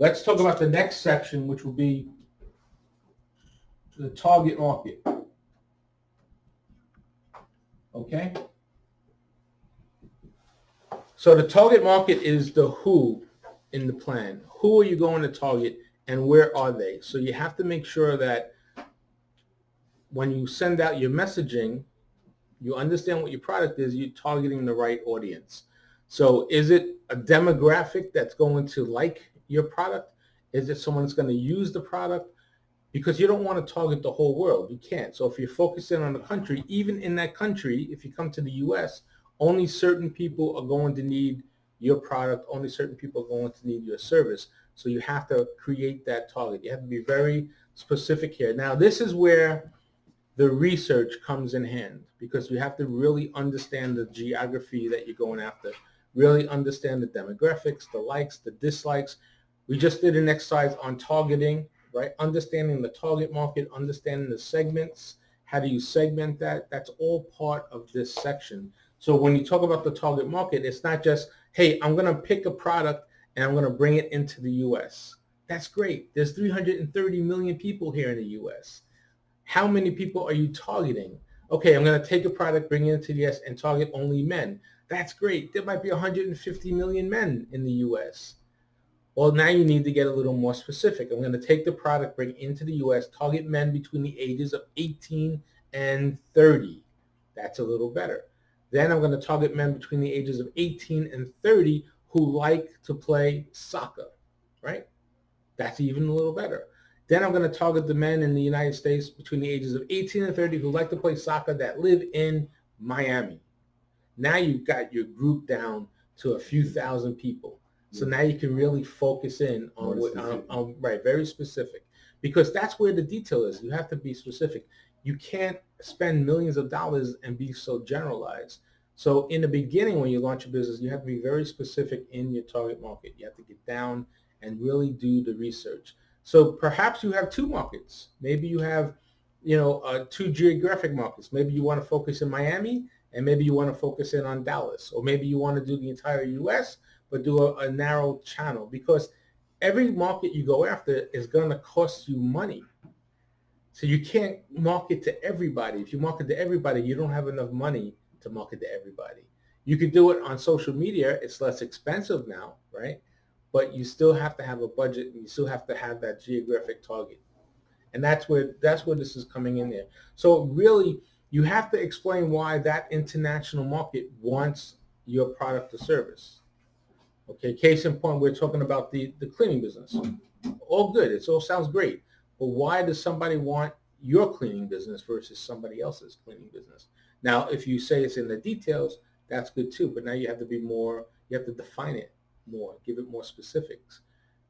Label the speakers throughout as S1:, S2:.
S1: Let's talk about the next section, which will be the target market. Okay? So the target market is the who in the plan. Who are you going to target and where are they? So you have to make sure that when you send out your messaging, you understand what your product is, you're targeting the right audience. So is it a demographic that's going to like your product? Is it someone that's going to use the product? Because you don't want to target the whole world. You can't. So if you're focusing on the country, even in that country, if you come to the US, only certain people are going to need your product. Only certain people are going to need your service. So you have to create that target. You have to be very specific here. Now, this is where the research comes in hand, because you have to really understand the geography that you're going after, really understand the demographics, the likes, the dislikes. We just did an exercise on targeting, right? Understanding the target market, understanding the segments. How do you segment that? That's all part of this section. So when you talk about the target market, it's not just, hey, I'm going to pick a product and I'm going to bring it into the US. That's great. There's 330 million people here in the US. How many people are you targeting? Okay, I'm going to take a product, bring it into the US, and target only men. That's great. There might be 150 million men in the US. Well, now you need to get a little more specific. I'm going to take the product, bring it into the US, target men between the ages of 18 and 30. That's a little better. Then I'm going to target men between the ages of 18 and 30 who like to play soccer, right? That's even a little better. Then I'm going to target the men in the United States between the ages of 18 and 30 who like to play soccer that live in Miami. Now you've got your group down to a few thousand people. So now you can really focus in on right, very specific, because that's where the detail is. You have to be specific. You can't spend millions of dollars and be so generalized. So in the beginning, when you launch a business, you have to be very specific in your target market. You have to get down and really do the research. So perhaps you have two markets. Maybe you have, two geographic markets. Maybe you want to focus in Miami, and maybe you want to focus in on Dallas, or maybe you want to do the entire U.S., but do a narrow channel, because every market you go after is going to cost you money. So you can't market to everybody. If you market to everybody, you don't have enough money to market to everybody. You could do it on social media. It's less expensive now, right? But you still have to have a budget, and you still have to have that geographic target. And that's where this is coming in there. So really, you have to explain why that international market wants your product or service. Okay, case in point, we're talking about the cleaning business. All good. It all sounds great. But why does somebody want your cleaning business versus somebody else's cleaning business? Now, if you say it's in the details, that's good too. But now you have to be more, you have to define it more, give it more specifics,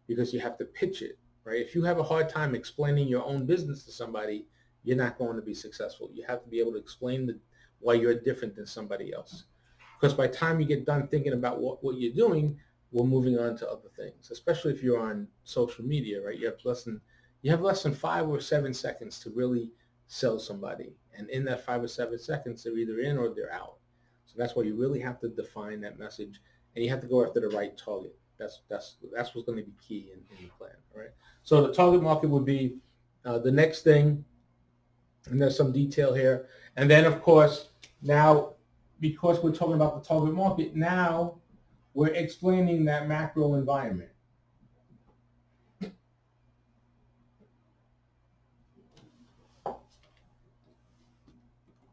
S1: because you have to pitch it, right? If you have a hard time explaining your own business to somebody, you're not going to be successful. You have to be able to explain why you're different than somebody else. Because by the time you get done thinking about what you're doing, we're moving on to other things, especially if you're on social media, right? You have less than 5 or 7 seconds to really sell somebody. And in that 5 or 7 seconds, they're either in or they're out. So that's why you really have to define that message, and you have to go after the right target. That's what's going to be key in the plan, all right? So the target market would be the next thing, and there's some detail here. And then, of course, now, because we're talking about the target market, now we're explaining that macro environment.